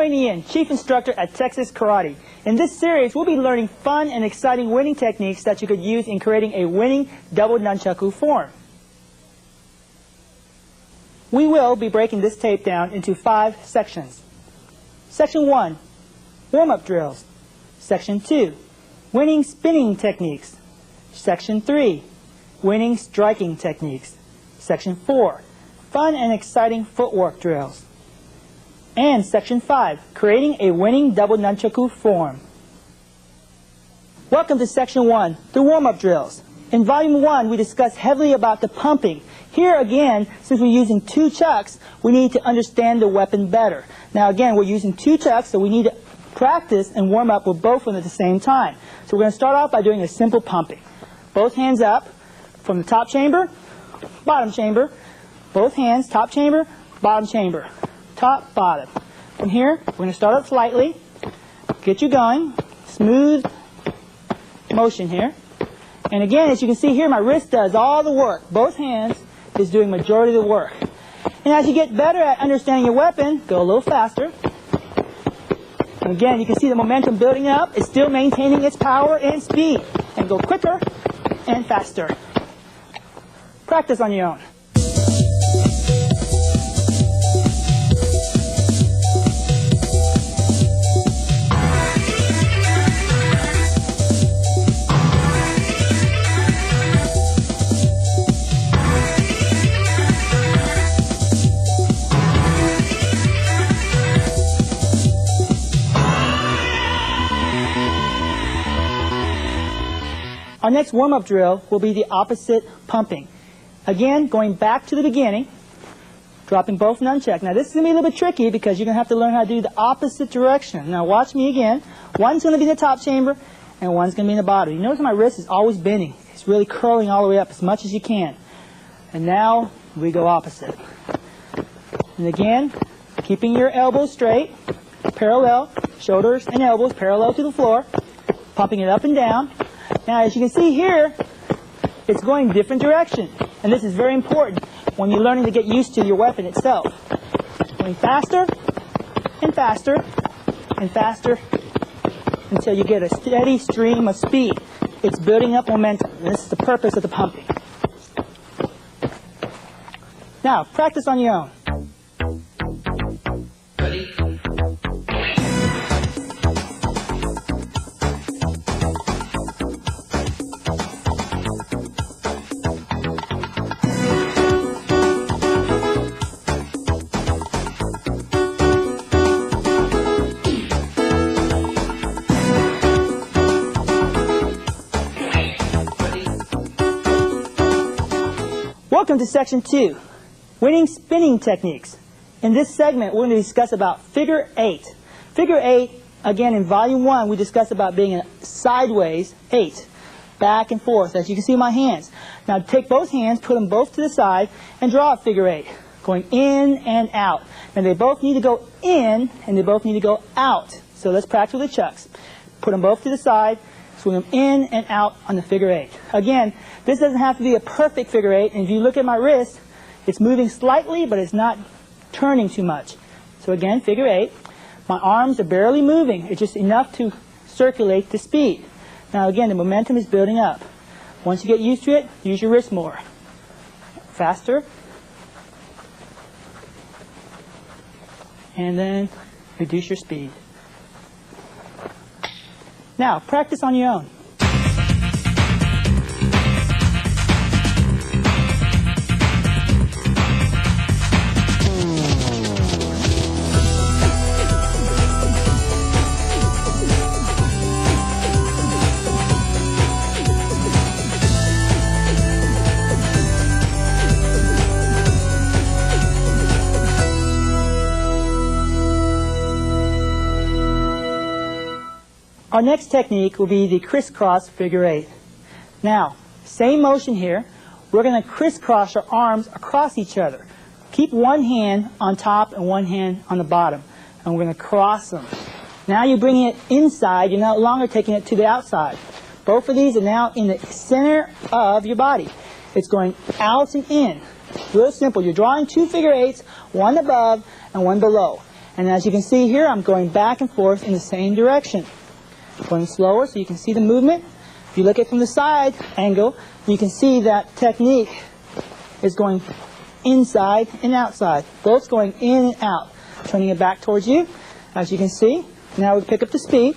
Nguyen, Chief Instructor at Texas Karate. In this series, we'll be learning fun and exciting winning techniques that you could use in creating a winning double nunchaku form. We will be breaking this tape down into 5 sections. Section 1, warm-up drills. Section 2, winning spinning techniques. Section 3, winning striking techniques. Section 4, fun and exciting footwork drills. And Section 5, creating a winning double nunchaku form. Welcome to Section 1, the warm-up drills. In Volume 1, we discussed heavily about the pumping. Here again, since we're using 2 chucks, we need to understand the weapon better. Now again, we're using 2 chucks, so we need to practice and warm up with both of them at the same time. So we're going to start off by doing a simple pumping. Both hands up from the top chamber, bottom chamber. Both hands, top chamber, bottom chamber. Top, bottom. From here, we're going to start up slightly, get you going, smooth motion here. And again, as you can see here, my wrist does all the work. Both hands is doing majority of the work. And as you get better at understanding your weapon, go a little faster. And again, you can see the momentum building up. It's still maintaining its power and speed. And go quicker and faster. Practice on your own. Our next warm-up drill will be the opposite pumping. Again, going back to the beginning, dropping both nunchucks. Now this is going to be a little bit tricky because you're going to have to learn how to do the opposite direction. Now watch me again. One's going to be in the top chamber and one's going to be in the bottom. You notice my wrist is always bending. It's really curling all the way up as much as you can. And now we go opposite. And again, keeping your elbows straight, parallel, shoulders and elbows parallel to the floor, pumping it up and down. Now, as you can see here, it's going different direction. And this is very important when you're learning to get used to your weapon itself. Going faster and faster and faster until you get a steady stream of speed. It's building up momentum. And this is the purpose of the pumping. Now, practice on your own. Ready? Welcome to Section 2, winning spinning techniques. In this segment, we're going to discuss about figure 8. Figure 8, again, in Volume 1, we discussed about being a sideways 8, back and forth, as you can see in my hands. Now, take both hands, put them both to the side, and draw a figure 8, going in and out. And they both need to go in, and they both need to go out. So let's practice with the chucks. Put them both to the side, swing them in and out on the figure 8. Again, this doesn't have to be a perfect figure 8, and if you look at my wrist, it's moving slightly, but it's not turning too much. So again, figure 8. My arms are barely moving. It's just enough to circulate the speed. Now again, the momentum is building up. Once you get used to it, use your wrist more. Faster. And then reduce your speed. Now, practice on your own. Our next technique will be the crisscross figure 8. Now, same motion here. We're going to crisscross our arms across each other. Keep one hand on top and one hand on the bottom. And we're going to cross them. Now you're bringing it inside. You're no longer taking it to the outside. Both of these are now in the center of your body. It's going out and in. Real simple. You're drawing 2 figure 8s, one above and one below. And as you can see here, I'm going back and forth in the same direction. Going slower so you can see the movement. If you look at it from the side angle, you can see that technique is going inside and outside. Both going in and out. Turning it back towards you, as you can see. Now we pick up the speed.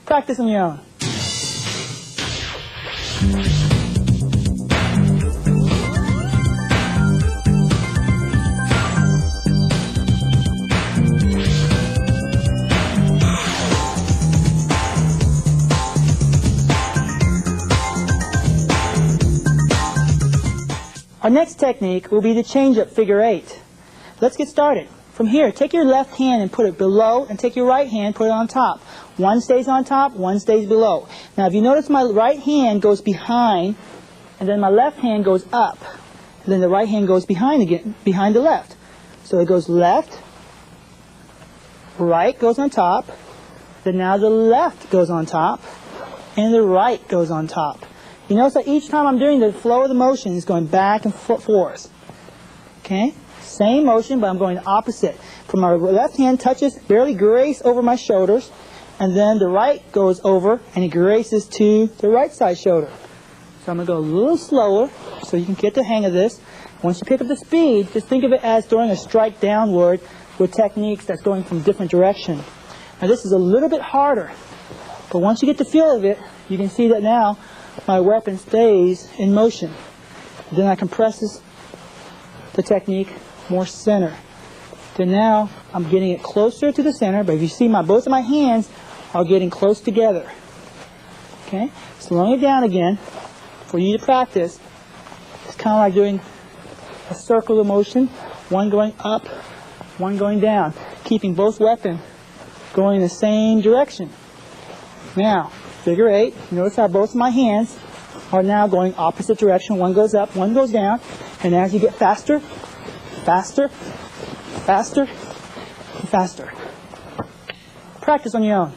Practice on your own. Our next technique will be the change-up figure 8. Let's get started. From here, take your left hand and put it below, and take your right hand, put it on top. One stays on top, one stays below. Now, if you notice, my right hand goes behind, and then my left hand goes up. And then the right hand goes behind again, behind the left. So it goes left, right goes on top, then now the left goes on top, and the right goes on top. You notice that each time I'm doing the flow of the motion is going back and forth. Okay? Same motion, but I'm going the opposite. From my left hand touches, barely grace over my shoulders, and then the right goes over, and it graces to the right side shoulder. So I'm going to go a little slower, so you can get the hang of this. Once you pick up the speed, just think of it as throwing a strike downward with techniques that's going from different direction. Now this is a little bit harder, but once you get the feel of it, you can see that now my weapon stays in motion. Then I compresses the technique more center. Then now I'm getting it closer to the center, but if you see both of my hands are getting close together. Okay? Slowing it down again for you to practice. It's kind of like doing a circular motion, one going up, one going down, keeping both weapons going in the same direction. Now, figure 8, notice how both of my hands are now going opposite direction. One goes up, one goes down, and as you get faster, faster, faster, and faster. Practice on your own.